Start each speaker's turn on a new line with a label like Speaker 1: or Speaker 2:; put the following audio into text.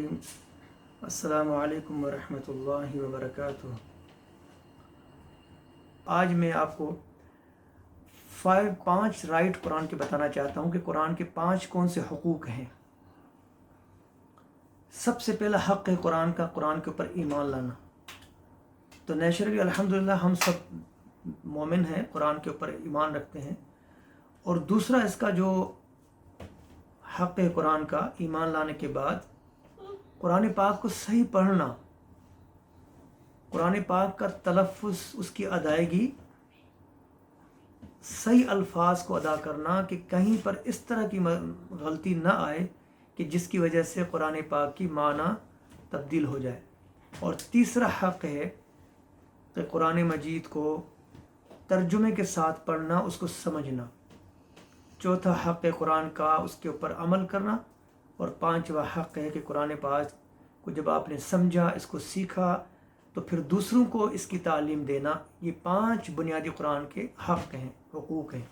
Speaker 1: السلام علیکم ورحمۃ اللہ وبرکاتہ۔ آج میں آپ کو 5 رائٹ قرآن کے بتانا چاہتا ہوں کہ قرآن کے 5 کون سے حقوق ہیں۔ سب سے پہلا حق ہے قرآن کا، قرآن کے اوپر ایمان لانا۔ تو نیچرلی الحمدللہ ہم سب مومن ہیں، قرآن کے اوپر ایمان رکھتے ہیں۔ اور دوسرا اس کا جو حق ہے قرآن کا، ایمان لانے کے بعد قرآن پاک کو صحیح پڑھنا، قرآن پاک کا تلفظ، اس کی ادائیگی، صحیح الفاظ کو ادا کرنا کہ کہیں پر اس طرح کی غلطی نہ آئے کہ جس کی وجہ سے قرآن پاک کی معنی تبدیل ہو جائے۔ اور تیسرا حق ہے کہ قرآن مجید کو ترجمے کے ساتھ پڑھنا، اس کو سمجھنا۔ چوتھا حق ہے قرآن کا، اس کے اوپر عمل کرنا۔ اور 5واں حق ہے کہ قرآن پاک کو جب آپ نے سمجھا، اس کو سیکھا، تو پھر دوسروں کو اس کی تعلیم دینا۔ یہ 5 بنیادی قرآن کے حق ہیں، حقوق ہیں۔